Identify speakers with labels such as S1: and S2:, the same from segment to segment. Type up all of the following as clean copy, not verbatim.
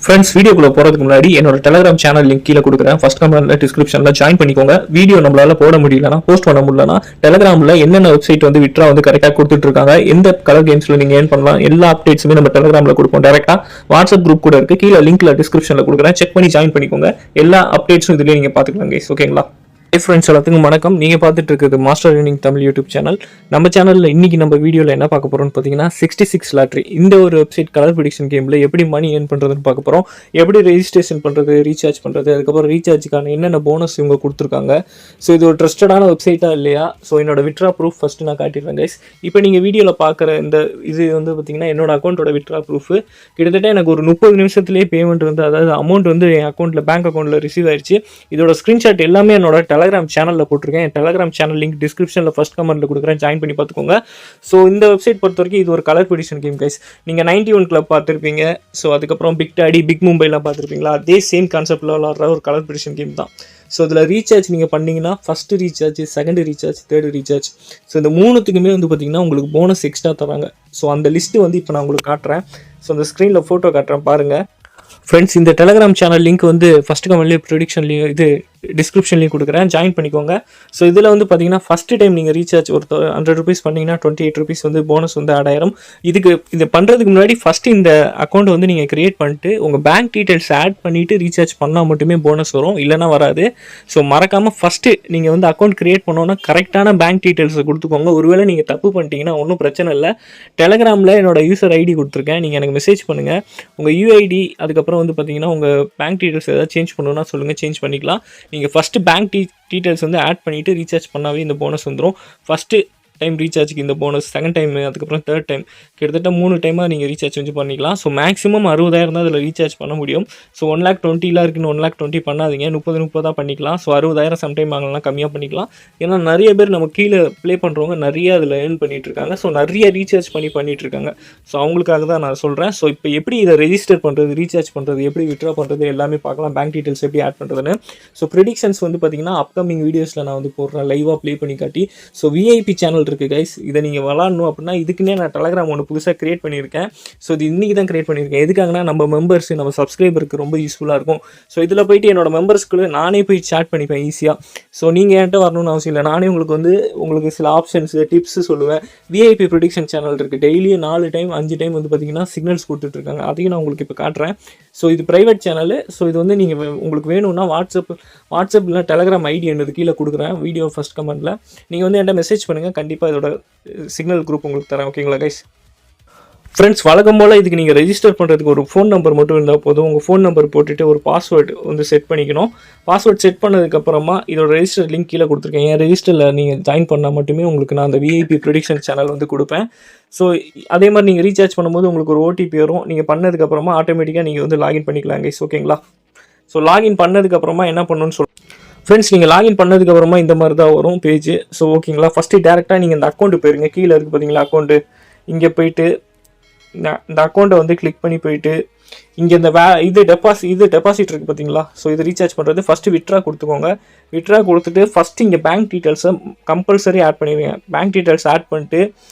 S1: Friends, வீடியோக்குள்ள போறதுக்கு முன்னாடி என்னோட டெலிகிராம் சேனல் லிங்க் கீழே கொடுக்குறேன். ஃபர்ஸ்ட் கமெண்ட்ல டிஸ்கிரிப்ஷன்ல ஜாயின் பண்ணிக்கோங்க. வீடியோ நம்மளால போட முடியலனா போஸ்ட் பண்ண முடியலனா டெலிகிராம்ல என்னென்ன வெப்சைட் வந்து விட்ரா வந்து கரெக்டாக கொடுத்துட்டு இருக்காங்க, எந்த கலர் கேம்ஸ்ல நீங்க ஏர்ன் பண்ணலாம், எல்லா அப்டேட்ஸுமே நம்ம டெலிகிராம்ல கொடுப்போம். டேரக்டா வாட்ஸ்அப் குரூப் கூட இருக்கு, கீழே லிங்க்ல டிஸ்கிரிப்ஷன்ல கொடுக்குறேன். செக் பண்ணி ஜாயின் பண்ணிக்கோங்க. எல்லா அப்டேட்ஸும் இதுலயே நீங்க பாத்துக்கலாம் கைஸ். ஓகேங்களா? ஃப்ரெண்ட்ஸ் எல்லாத்துக்கும் வணக்கம். நீங்கள் பார்த்துட்டு இருக்கிறது master earning Tamil YouTube channel. நம்ம சேனலில் இன்னைக்கு நம்ம வீடியோவில் என்ன பார்க்க போகிறோம்னு பார்த்தீங்கன்னா 66 லாட்ரி இந்த ஒரு வெப்சைட் கலர் ப்ரிடிக்ஷன் கேமில் எப்படி மணி ஏர்ன் பண்ணுறதுன்னு பார்க்க போகிறோம். எப்படி ரெஜிஸ்ட்ரேஷன் பண்ணுறது, ரீசார்ஜ் பண்ணுறது, அதுக்கப்புறம் ரீசார்ஜுக்கான என்னென்ன போனஸ் இவங்க கொடுத்துருக்காங்க. ஸோ இது ஒரு ட்ரஸ்டடான வெப்சைட்டாக இல்லையா? ஸோ என்னோட விட்ரா ப்ரூஃப் ஃபஸ்ட்டு நான் காட்டிடுறேன் கைஸ். இப்போ நீங்கள் வீடியோவில் பார்க்குற இந்த இது வந்து பார்த்தீங்கன்னா என்னோட அக்கௌண்ட்டோட விட்ரா ப்ரூஃப். கிட்டத்தட்ட எனக்கு ஒரு 30 நிமிஷத்துலேயே பேமெண்ட் வந்து, அதாவது அமௌண்ட் வந்து என் அக்கௌண்ட்டில் பேங்க் அக்கௌண்ட்டில் ரிசீவ் ஆயிடுச்சு. இதோட ஸ்க்ரீன்ஷாட் எல்லாமே என்னோட டெலிகிராம் சேனலில் போட்டிருக்கேன். என் டெலிகிராம் சேனல் லிங்க் டிஸ்கிரிப்ஷனில் ஃபர்ஸ்ட் கமெண்ட்டில் கொடுக்குறேன், ஜாயின் பண்ணி பார்த்துக்கோங்க. ஸோ இந்த வெப்சைட் பொறுத்த வரைக்கும் இது ஒரு கலர் ப்ரிடிக்ஷன் கேம் கைஸ். நீங்கள் 91 கிளப் பார்த்துருப்பீங்க. ஸோ அதுக்கப்புறம் பிக் டாடி, பிக் மும்பைலாம் பார்த்துருப்பீங்களா? அதே சேம் கான்செப்டில் விளாட்ற ஒரு கலர் ப்ரிடிக்ஷன் கேம் தான். ஸோ இதில் ரீசார்ஜ் நீங்கள் பண்ணிங்கன்னா first recharge, second recharge, third recharge, so இந்த மூணுத்துக்குமே வந்து பார்த்திங்கன்னா உங்களுக்கு போனஸ் எக்ஸ்ட்ரா தராங்க. ஸோ அந்த லிஸ்ட்டு வந்து இப்போ நான் உங்களுக்கு காட்டுறேன். ஸோ அந்த ஸ்க்ரீனில் ஃபோட்டோ காட்டுறேன் பாருங்கள். ஃப்ரெண்ட்ஸ், இந்த டெலிகிராம் சேனல் லிங்க் வந்து ஃபஸ்ட்டு கமெண்ட்லேயே ப்ரிடிக்ஷன்லேயும் இது டிஸ்கிரிப்ஷன்லேயும் கொடுக்குறேன், ஜாயின் பண்ணிக்கோங்க. ஸோ இதில் வந்து பார்த்தீங்கன்னா ஃபஸ்ட்டு டைம் நீங்கள் ரீசார்ஜ் ஒரு 100 ருபீஸ் பண்ணிங்கன்னா 28 ருபீஸ் வந்து போனஸ் வந்து ஆட் ஆயிரும். இது பண்ணுறதுக்கு முன்னாடி ஃபஸ்ட்டு இந்த அக்கௌண்ட் வந்து நீங்கள் க்ரியேட் பண்ணிட்டு உங்கள் பேங்க் டீட்டெயில்ஸ் ஆட் பண்ணிவிட்டு ரீசார்ஜ் பண்ணால் மட்டுமே போனஸ் வரும், இல்லைனா வராது. ஸோ மறக்காமல் ஃபஸ்ட்டு நீங்கள் வந்து அக்கௌண்ட் க்ரியேட் பண்ணோன்னா கரெக்டான பேங்க் டீட்டெயில்ஸை கொடுத்துக்கோங்க. ஒருவேளை நீங்கள் தப்பு பண்ணிட்டீங்கன்னா ஒன்றும் பிரச்சனை இல்லை. டெலிகிராமில் என்னோட யூசர் ஐடி கொடுத்துருக்கேன், நீங்கள் எனக்கு மெசேஜ் பண்ணுங்கள். உங்கள் யூஐடி அதுக்கப்புறம் வந்து பார்த்தீங்கன்னா உங்கள் பேங்க் டீட்டெயில்ஸ் ஏதாவது சேஞ்ச் பண்ணணும்னா சொல்லுங்கள், சேஞ்ச் பண்ணிக்கலாம். நீங்கள் ஃபஸ்ட்டு பேங்க் டீட்டெயில்ஸ் வந்து ஆட் பண்ணிவிட்டு ரீசார்ஜ் பண்ணாவே இந்த போனஸ் வந்துடும். ஃபஸ்ட்டு டைம் ரீசார்ஜுக்கு இந்த போனஸ், செகண்ட் டைம், அதுக்கப்புறம் தேர்ட் டைம், கிட்டத்தட்ட 3 டைமாக நீங்கள் ரீசார்ஜ் வந்து பண்ணிக்கலாம். ஸோ மேக்ஸிமம் 60,000 தான் அதில் ரீசார்ஜ் பண்ண முடியும். ஸோ 1,20,000 இருக்குன்னு 1,20,000 பண்ணாதீங்க, 30 பண்ணிக்கலாம். ஸோ 60,000 சம்டைம் வாங்கலாம், கம்மியாக பண்ணிக்கலாம். ஏன்னா நிறைய பேர் நம்ம கீழே ப்ளே பண்ணுறவங்க நிறைய அதில் ஏர்ன் பண்ணிகிட்டு இருக்காங்க. ஸோ நிறைய ரீசார்ஜ் பண்ணிகிட்டு இருக்காங்க. ஸோ அவங்களுக்காக தான் நான் சொல்கிறேன். ஸோ இப்போ எப்படி இதை ரெஜிஸ்டர் பண்ணுறது, ரீசார்ஜ் பண்ணுறது, எப்படி விட்ரா பண்ணுறது எல்லாமே பார்க்கலாம். பேங்க் டீட்டெயில்ஸ் எப்படி ஆட் பண்ணுறதுன்னு. ஸோ ப்ரிடிக்ஷன்ஸ் வந்து பார்த்திங்கன்னா அப்கமிங் வீடியோஸில் நான் வந்து போடுறேன், லைவாக ப்ளே பண்ணி காட்டி. ஸோ விஐபி சேனல் இருக்குது கைஸ், இதை நீங்கள் விளாடணும் அப்படின்னா இதுக்குன்னே நான் டெலிகிராம் ஒன்று புதுசாக க்ரியேட் பண்ணியிருக்கேன். ஸோ இது இன்றைக்கி தான் க்ரியேட் பண்ணியிருக்கேன். எதுக்காகனா நம்ம மெம்பர்ஸ், நம்ம சப்ஸ்கிரைபருக்கு ரொம்ப யூஸ்ஃபுல்லாக இருக்கும். ஸோ இதில் போய்ட்டு என்னோட மெம்பர்ஸ்க்கு நானே போய் சேட் பண்ணிப்பேன் ஈஸியாக. ஸோ நீங்கள் என்கிட்ட வரணும்னு அவசியம் இல்லை, நானே உங்களுக்கு சில ஆப்ஷன்ஸ், டிப்ஸ் சொல்லுவேன். விஐபி ப்ரிடிக்ஷன் சேனல் இருக்குது, டெய்லியும் 4 டைம் 5 டைம் வந்து பார்த்திங்கன்னா சிக்னல்ஸ் கொடுத்துட்ருக்காங்க. அதையும் நான் உங்களுக்கு இப்போ காட்டுறேன். ஸோ இது ப்ரைவேட் சேனல். ஸோ இது வந்து நீங்கள் உங்களுக்கு வேணும்னா வாட்ஸ்அப்பில் டெலிகிராம் ஐடி என்னது கீழே கொடுக்குறேன் வீடியோ ஃபஸ்ட் கமெண்ட்டில். நீங்கள் வந்து என்கிட்ட மெசேஜ் பண்ணுங்கள், கண்டிப்பாக இதோட சிக்னல் குரூப் உங்களுக்கு தரேன். ஓகேங்களா கைஸ்? ஃப்ரெண்ட்ஸ், வழக்கம் போல் இதுக்கு நீங்கள் ரெஜிஸ்டர் பண்ணுறதுக்கு ஒரு ஃபோன் நம்பர் மட்டும் இருந்தால் போதும். உங்கள் ஃபோன் நம்பர் போட்டுட்டு ஒரு பாஸ்வேர்டு வந்து செட் பண்ணிக்கணும். பாஸ்வேர்ட் செட் பண்ணதுக்கப்புறமா இதோட ரெஜிஸ்டர் லிங்க் கீழே கொடுத்துருக்கேன். என் ரெஜிஸ்டரில் நீங்கள் ஜாயின் பண்ணால் மட்டுமே உங்களுக்கு நான் அந்த விஐபி ப்ரிடிக்ஷன் சேனல் வந்து கொடுப்பேன். ஸோ அதே மாதிரி நீங்கள் ரீசார்ஜ் பண்ணும்போது உங்களுக்கு ஒரு ஓடிபி வரும். நீங்கள் பண்ணதுக்கப்புறமா ஆட்டோமேட்டிக்காக நீங்கள் வந்து லாகின் பண்ணிக்கலாம் கைஸ். ஓகேங்களா? ஸோ லாகின் பண்ணதுக்கப்புறமா என்ன பண்ணணும்னு ஃப்ரெண்ட்ஸ், நீங்கள் லாகின் பண்ணதுக்கப்புறமா இந்த மாதிரி தான் வரும் பேஜ். ஸோ ஓகேங்களா? ஃபஸ்ட்டு டேரெக்டாக நீங்கள் இந்த அக்கௌண்ட்டு போயிருங்க. கீழே இருக்குது பார்த்தீங்களா அக்கௌண்ட்டு, இங்கே போயிட்டு இந்த அக்கௌண்ட்டை வந்து கிளிக் பண்ணி போயிட்டு இங்கே இந்த இது டெபாசிட் இருக்குது பார்த்தீங்களா? ஸோ இது ரீசார்ஜ் பண்ணுறது ஃபஸ்ட்டு விட்ரா கொடுத்துக்கோங்க. விட்ரா கொடுத்துட்டு ஃபஸ்ட்டு இங்கே பேங்க் டீட்டெயில்ஸை கம்பல்சரி ஆட் பண்ணிடுவீங்க. பேங்க் டீட்டெயில்ஸ் ஆட் பண்ணிட்டு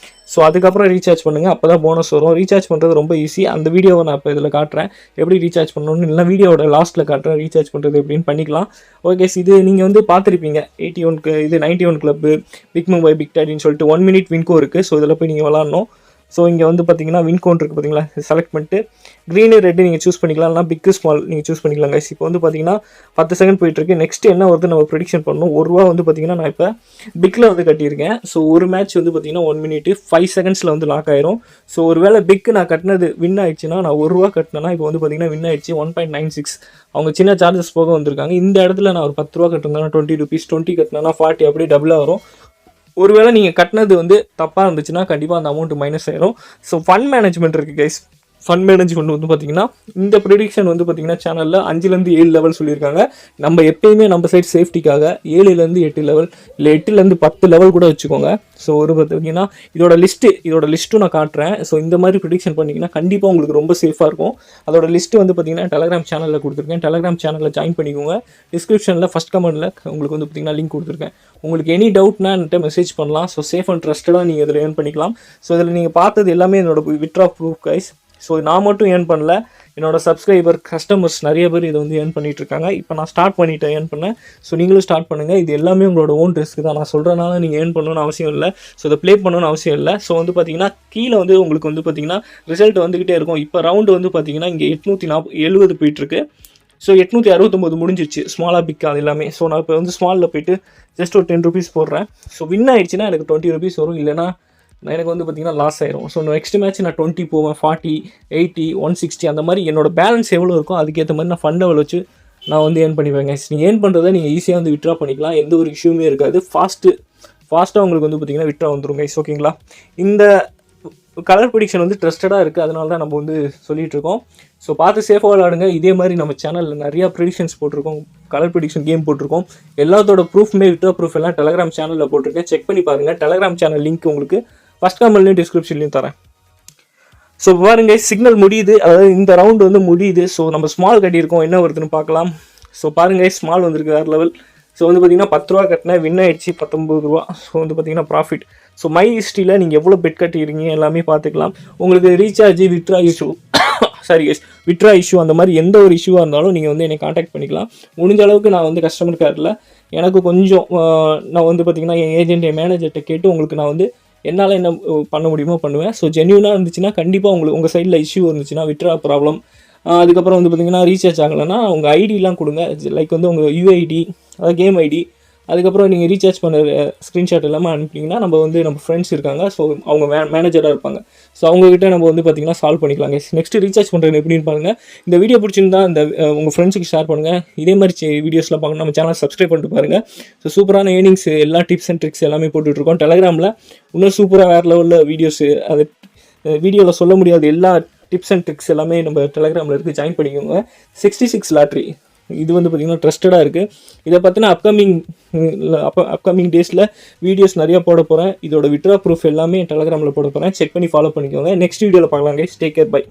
S1: ஸோ அதுக்கப்புறம் ரீசார்ஜ் பண்ணுங்கள், அப்போ தான் போனஸ் வரும். ரீசார்ஜ் பண்ணுறது ரொம்ப ஈஸி. அந்த வீடியோவை நான் இப்போ இதில் காட்டுறேன், எப்படி ரீசார்ஜ் பண்ணணும்னு. இல்லை வீடியோட லாஸ்ட்டில் காட்டுறேன் ரீசார்ஜ் பண்ணுறது எப்படின்னு பண்ணிக்கலாம். ஓகே, இது நீங்கள் வந்து பார்த்துருப்பீங்க 81 இது 91 கிளப்பு, பிக் மும்பை, பிக் டாடின்னு சொல்லிட்டு 1 மினிட் வின்கோ இருக்குது. ஸோ இதில் போய் நீங்கள் விளாட்ணும். ஸோ இங்கே வந்து பார்த்தீங்கன்னா வின்கோன் இருக்குது பார்த்தீங்களா? செலக்ட் பண்ணிட்டு க்ரீனு ரெட்டு நீங்கள் சூஸ் பண்ணிக்கலாம், இல்லைனா பிக்கு ஸ்மால் நீங்கள் சூஸ் பண்ணிக்கலாம் கைஸ். இப்போ வந்து பார்த்தீங்கன்னா 10 செகண்ட் போயிட்டுருக்கு. நெக்ஸ்ட்டு என்ன வருது நம்ம ப்ரிடிக்ஷன் பண்ணணும். ₹1 வந்து பார்த்தீங்கன்னா நான் இப்போ பிக்கில் வந்து கட்டியிருக்கேன். ஸோ ஒரு மேட்ச் வந்து பார்த்தீங்கன்னா 1 மினிட் 5 செகண்ட்ஸில் வந்து லாக் ஆயிரும். ஸோ ஒரு வேளை பிக்கு நான் கட்டினது வின் ஆயிடுச்சுன்னா, நான் ₹1 கட்டினேன்னா இப்போ வந்து பார்த்தீங்கன்னா வின் ஆயிடுச்சு 1.96. அவங்க சின்ன சார்ஜஸ் போக வந்திருக்காங்க. இந்த இடத்துல நான் ஒரு ₹10 கட்டினேன்னா 20 ருபீஸ், 20 கட்டினேன்னா 40, அப்படியே டபுளாக வரும். ஒருவேளை நீங்கள் கட்டினது வந்து தப்பாக இருந்துச்சுன்னா கண்டிப்பாக அந்த அமௌண்ட் மைனஸ் ஆயிரும். ஸோ ஃபண்ட் மேனேஜ்மெண்ட் இருக்குது கைஸ். ஃபண்ட் மேனேஜ்மெண்ட் வந்து பார்த்திங்கன்னா இந்த ப்ரிடிக்ஷன் வந்து பார்த்திங்கன்னா சேனலில் 5லேருந்து 7 லெவல் சொல்லியிருக்காங்க. நம்ம எப்பயுமே நம்ம சைட் சேஃப்டிக்காக 7லேருந்து 8 லெவல், இல்லை 8லேருந்து 10 லெவல் கூட வச்சுக்கோங்க. ஸோ ஒரு பார்த்தீங்கன்னா இதோட லிஸ்ட்டும் நான் காட்டுறேன். ஸோ இந்த மாதிரி ப்ரிடிக்ஷன் பண்ணிங்கன்னா கண்டிப்பாக உங்களுக்கு ரொம்ப சேஃபாக இருக்கும். அதோட லிஸ்ட்டு வந்து பார்த்திங்கன்னா டெலிகிராம் சேனலில் கொடுத்துருக்கேன். டெலிகிராம் சேனலில் ஜாயின் பண்ணிக்கோங்க. டிஸ்கிரிப்ஷனில் ஃபஸ்ட் கமெண்ட்டில் உங்களுக்கு வந்து பார்த்திங்கன்னா லிங்க் கொடுத்துருக்கேன். உங்களுக்கு எனி டவுட்னா என்கிட்ட மெசேஜ் பண்ணலாம். ஸோ சேஃப் அண்ட் ட்ரஸ்டடாக நீங்கள் இதில் ஏர்ன் பண்ணிக்கலாம். ஸோ இதில் நீங்கள் பார்த்தது எல்லாமே என்னோட விட்ரா ப்ரூஃப் கைஸ். ஸோ நான் மட்டும் ஏர்ன் பண்ணல, என்னோட சப்ஸ்கிரைபர் கஸ்டமர்ஸ் நிறைய பேர் இதை வந்து ஏர்ன் பண்ணிட்டு இருக்காங்க. இப்போ நான் ஸ்டார்ட் பண்ணிட்டேன் ஏர்ன் பண்ணேன். ஸோ நீங்களும் ஸ்டார்ட் பண்ணுங்கள். இது எல்லாமே உங்களோட ஓன் ரிஸ்க் தான். நான் சொல்கிறனால நீங்கள் ஏர்ன் பண்ணணும்னு அவசியம் இல்லை. ஸோ இதை ப்ளே பண்ணணும்னு அவசியம் இல்லை. ஸோ வந்து பார்த்தீங்கன்னா கீழே வந்து உங்களுக்கு வந்து பார்த்தீங்கன்னா ரிசல்ட் வந்துக்கிட்டே இருக்கும். இப்போ ரவுண்டு வந்து பார்த்தீங்கன்னா இங்கே 870 போயிட்டுருக்கு. ஸோ 869 முடிஞ்சிச்சு, ஸ்மாலாக பிக் அது எல்லாமே. ஸோ நான் இப்போ வந்து ஸ்மாலில் போய்ட்டு ஜஸ்ட் ஒரு 10 rupees போடுறேன். ஸோ வின் ஆயிடுச்சுன்னா எனக்கு 20 rupees வரும், இல்லைனா எனக்கு வந்து பார்த்திங்கன்னா லாஸ் ஆயிரும். ஸோ நெக்ஸ்ட் மேட்ச் நான் 20 போவேன், 40, 80, 160 அந்த மாதிரி என்னோட பேலன்ஸ் எவ்வளோ இருக்கோ அதுக்கேற்ற மாதிரி நான் ஃபண்ட் லெவல் வச்சு நான் வந்து ஏர்ன் பண்ணிப்பேங்க. நீங்கள் ஏர்ன் பண்ணுறதை நீங்கள் ஈஸியாக வந்து விட்ரா பண்ணிக்கலாம், எந்த ஒரு இஷ்யூமே இருக்காது. ஃபாஸ்ட்டாக உங்களுக்கு வந்து பார்த்திங்கன்னா விட்ரா வந்துடும் கைஸ். ஓகேங்களா? இந்த கலர் ப்ரெடிக்ஷன் வந்து ட்ரஸ்டடாக இருக்குது, அதனால தான் நம்ம வந்து சொல்லிகிட்ருக்கோம். ஸோ பார்த்து சேஃபாக விளாடுங்க. இதே மாதிரி நம்ம சேனலில் நிறையா ப்ரெடிக்ஷன்ஸ் போட்டிருக்கோம், கலர் ப்ரெடிக்ஷன் கேம் போட்டிருக்கோம். எல்லாத்தோட ப்ரூஃப்மே விட்ரா ப்ரூஃப் எல்லாம் டெலகிராம் சேனலில் போட்டிருக்கேன், செக் பண்ணி பாருங்கள். டெலகிராம் சேனல் லிங்க் உங்களுக்கு ஃபஸ்ட் கமெண்ட்லையும் டிஸ்கிரிப்ஷன்லையும் தரேன். ஸோ பாருங்க, சிக்னல் முடியுது, அதாவது இந்த ரவுண்டு வந்து முடியுது. ஸோ நம்ம ஸ்மால் கட்டியிருக்கோம், என்ன வருதுன்னு பார்க்கலாம். ஸோ பாருங்கள், ஸ்மால் வந்திருக்கு வேறு லெவல். ஸோ வந்து பார்த்திங்கன்னா 10 ரூபா கட்டினேன், வின் ஆயிடுச்சு 19 ரூபா. ஸோ வந்து பார்த்திங்கன்னா ப்ராஃபிட். ஸோ மை ஹிஸ்ட்ரியில் நீங்கள் எவ்வளோ பெட் கட்டிக்கிறீங்க எல்லாமே பார்த்துக்கலாம். உங்களுக்கு ரீசார்ஜ், விட்ரா இஷ்யூ அந்த மாதிரி எந்த ஒரு இஷ்யூவாக இருந்தாலும் நீங்கள் வந்து என்னை காண்டாக்ட் பண்ணிக்கலாம். முடிஞ்ச அளவுக்கு நான் வந்து கஸ்டமர் கேரில் எனக்கு கொஞ்சம் நான் வந்து பார்த்திங்கன்னா என் ஏஜென்ட், என் மேனேஜர்கிட்ட கேட்டு உங்களுக்கு நான் வந்து என்னால் என்ன பண்ண முடியுமோ பண்ணுவேன். ஸோ ஜென்யூனாக இருந்துச்சுன்னா கண்டிப்பாக உங்கள் சைடில் இஷ்யூ இருந்துச்சுன்னா, விட்ரா ப்ராப்ளம், அதுக்கப்புறம் வந்து பார்த்திங்கன்னா ரீசார்ஜ் ஆகலைன்னா உங்கள் ஐடிலாம் கொடுங்க. லைக் வந்து உங்கள் யூஐடி, அதாவது கேம் ஐடி, அதுக்கப்புறம் நீங்கள் ரீசார்ஜ் பண்ண ஸ்க்ரீன்ஷாட் எல்லாமே அனுப்பிட்டிங்கன்னா நம்ம ஃப்ரெண்ட்ஸ் இருக்காங்க. ஸோ அவங்க மேனேஜராக இருப்பாங்க. ஸோ அவங்ககிட்ட நம்ம வந்து பார்த்திங்கன்னா சால்வ் பண்ணிக்கலாங்க. நெக்ஸ்ட்டு ரீசார்ஜ் பண்ணுறது எப்படின்னு பாருங்கள். இந்த வீடியோ பிடிச்சிருந்தா உங்கள் ஃப்ரெண்ட்ஸுக்கு ஷேர் பண்ணுங்கள். இதே மாதிரி வீடியோஸ்லாம் பார்க்கணும் நம்ம சேனல் சப்ஸ்கிரைப் பண்ணிட்டு பாருங்கள். ஸோ சூப்பரான ஏர்னிங்ஸ் எல்லா டிப்ஸ் அண்ட் ட்ரிக்ஸ் எல்லாமே போட்டுட்ருக்கோம். டெலகிராமில் இன்னும் சூப்பராக வேறு லெவலில் வீடியோஸு, அது வீடியோவில் சொல்ல முடியாத எல்லா டிப்ஸ் அண்ட் ட்ரிக்ஸ் எல்லாமே நம்ம டெலகிராமில் இருக்குது, ஜாயின் பண்ணிக்கோங்க. 66 லாட்ரி இது வந்து பார்த்திங்கன்னா ட்ரஸ்டடாக இருக்குது. இதை பற்றின அப்கமிங் டேஸில் வீடியோஸ் நிறையா போட போகிறேன். இதோட விட்ரா ப்ரூஃப் எல்லாமே டெலகிராமில் போட போகிறேன், செக் பண்ணி ஃபாலோ பண்ணிக்கோங்க. நெக்ஸ்ட் வீடியோவில் பார்க்கலாம் கைஸ். Take care, by.